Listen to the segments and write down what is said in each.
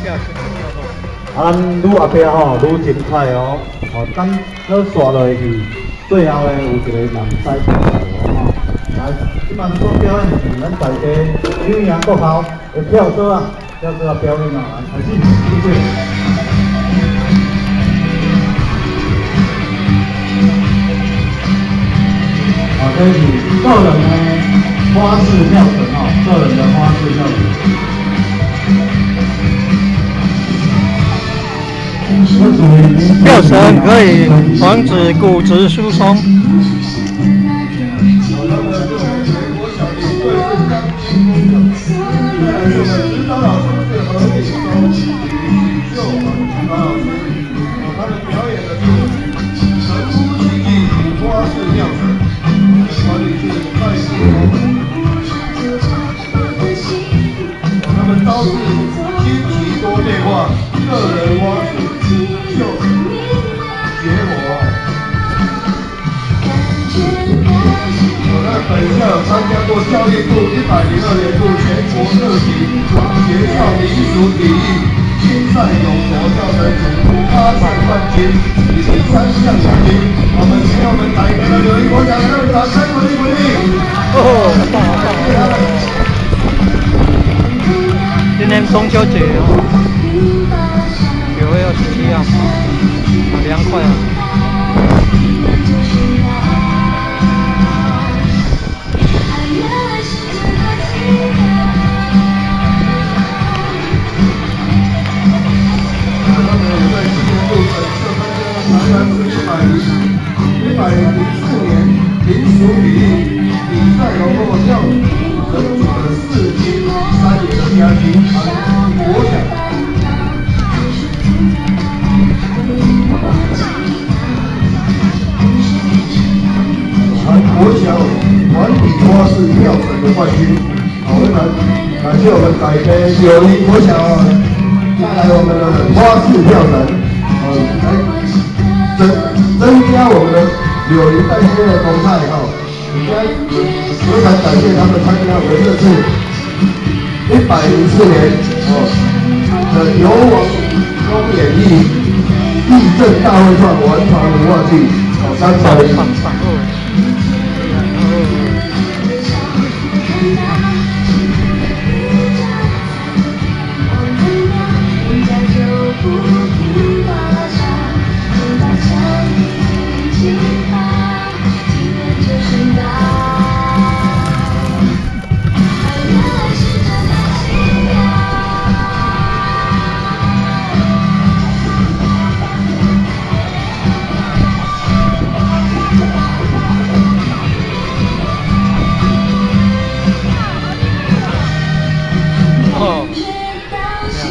啊，咱愈后壁吼愈精彩哦，哦，等搁刷落去，最后咧有一个人赛比赛哦，来，即摆所表演的是咱在地扭阳国校的跳绳啊，跳绳啊表演啊，来开始，谢谢。啊，这是个人的花式跳绳哦，个人的花式跳绳。跳绳可以防止骨质疏松。他们招式新奇多变化，个人花式就结果。我在本校有参加过教育部102年度全国各级学校民俗体育竞赛永国跳绳组8项冠军以及3项亚军。我们请我们台北的柳营国小给他们掌声鼓励鼓励。哦，棒啊棒啊！今天中秋节哦，9月27号，好凉快啊！104年民俗体育比赛荣获跳绳组的4金3银的亚军，国奖。国小团体花式跳绳的冠军，好，感谢我们台北柳营国小带来我们的花式跳绳，来增加我们的柳营带街的动态哈。应该非常感谢他们参加我们这次104年的游王公演艺地震大会上完全无忘记300。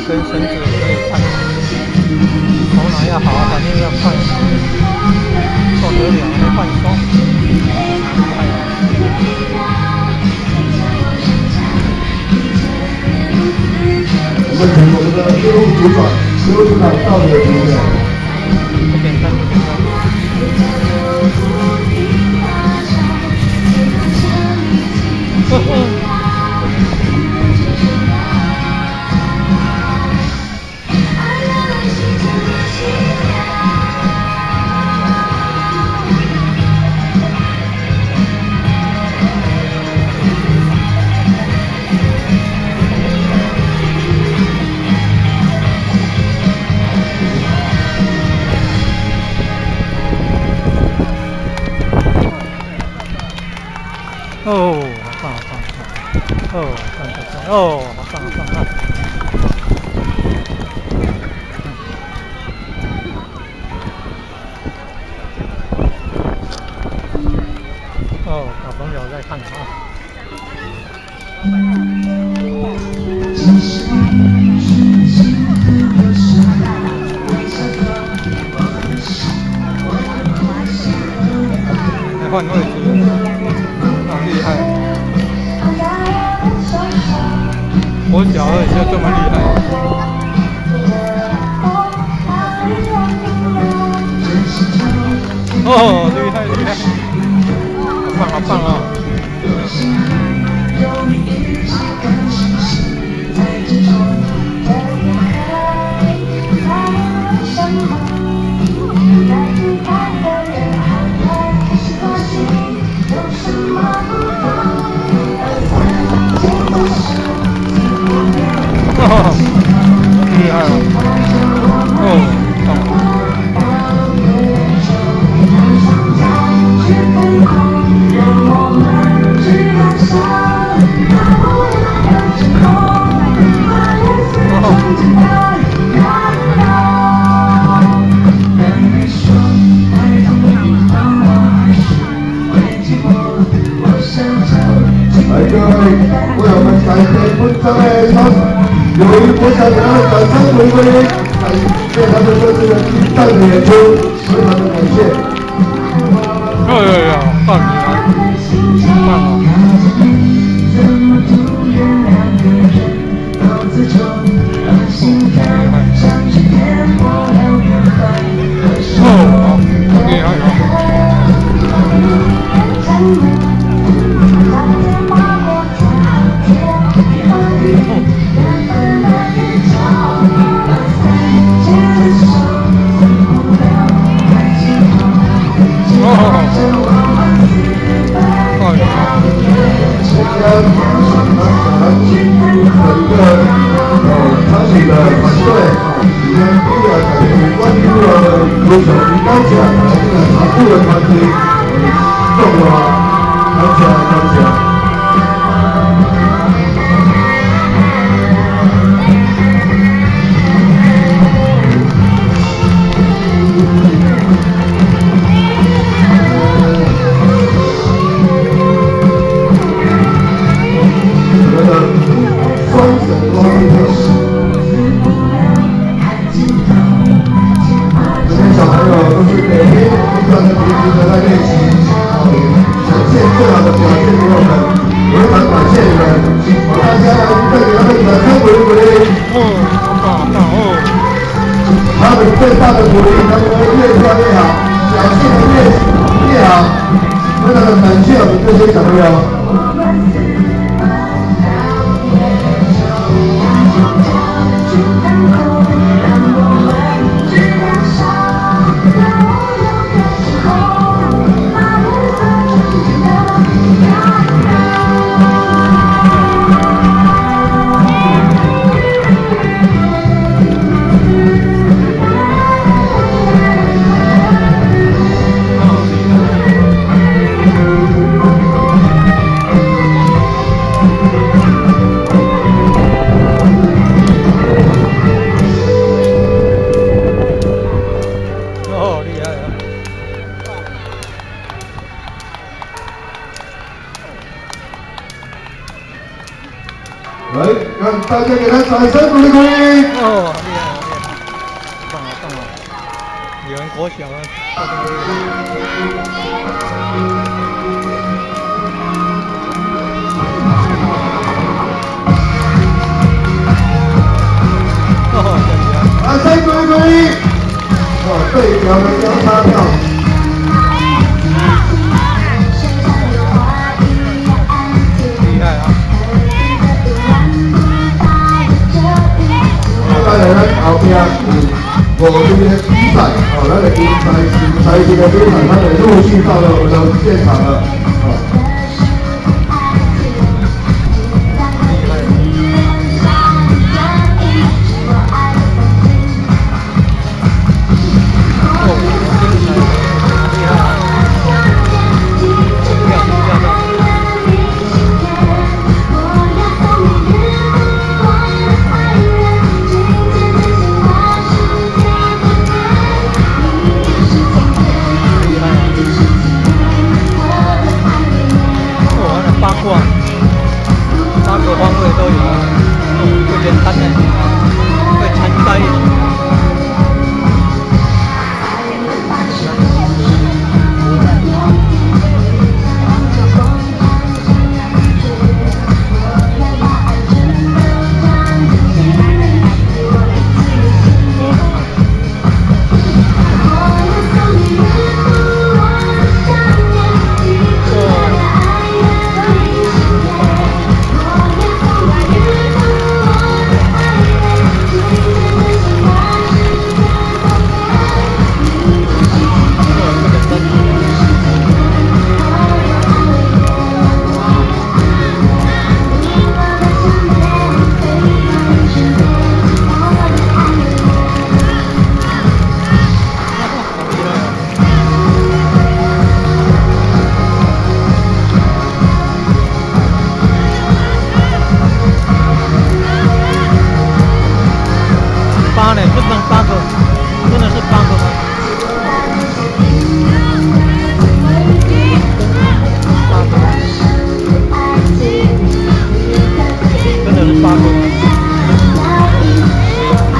跟绳子可以看，头脑要好，反应要快，受得了还放松。我们请我们的业务组长到你的主演。不简单，不简单。哦，好棒好棒好棒！哦，看，哦，好棒好棒好棒！哦，小朋友在看啊。来换位置。厉害！我小二就这么厉害。哦，厉害厉害！好棒好棒哦！上的超友谊国小给他们掌声回归，感谢他们这次的精湛的演出，非常的感谢。放你来，放我。厉害啊！最大的鼓励，他们会越跳越好，表现得越好，非常的感谢我们这些小朋友。来，让大家给他掌声鼓励鼓励。哦，厉害，棒啊棒啊！有人国小啊。掌声鼓励鼓励。哦，对表的交叉票。厉害啊！当然，咱后边有5这边的比赛，咱的比赛这个比赛，他们陆续到了我们的现场了，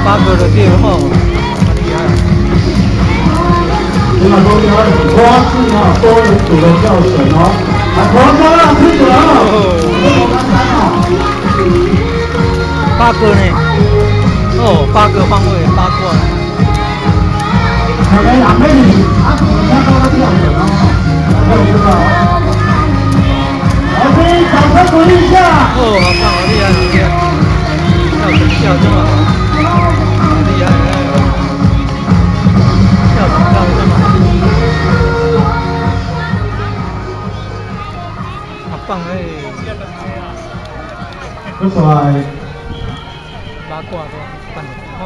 八哥的电话，蛮厉害。你们同学们，花式啊，多人组的跳绳哦，来，黄哥让推起来哦，这么简单哦。八哥呢？哦，八哥方位八卦。两个两美女，他怎么看到他跳绳哦？没有知道哦。老师，掌声鼓励一下。哦，好棒，好厉害，好厉害！跳绳跳这么好，好厉害！跳绳跳得这么好，好棒哎！不出来。八卦都办得好。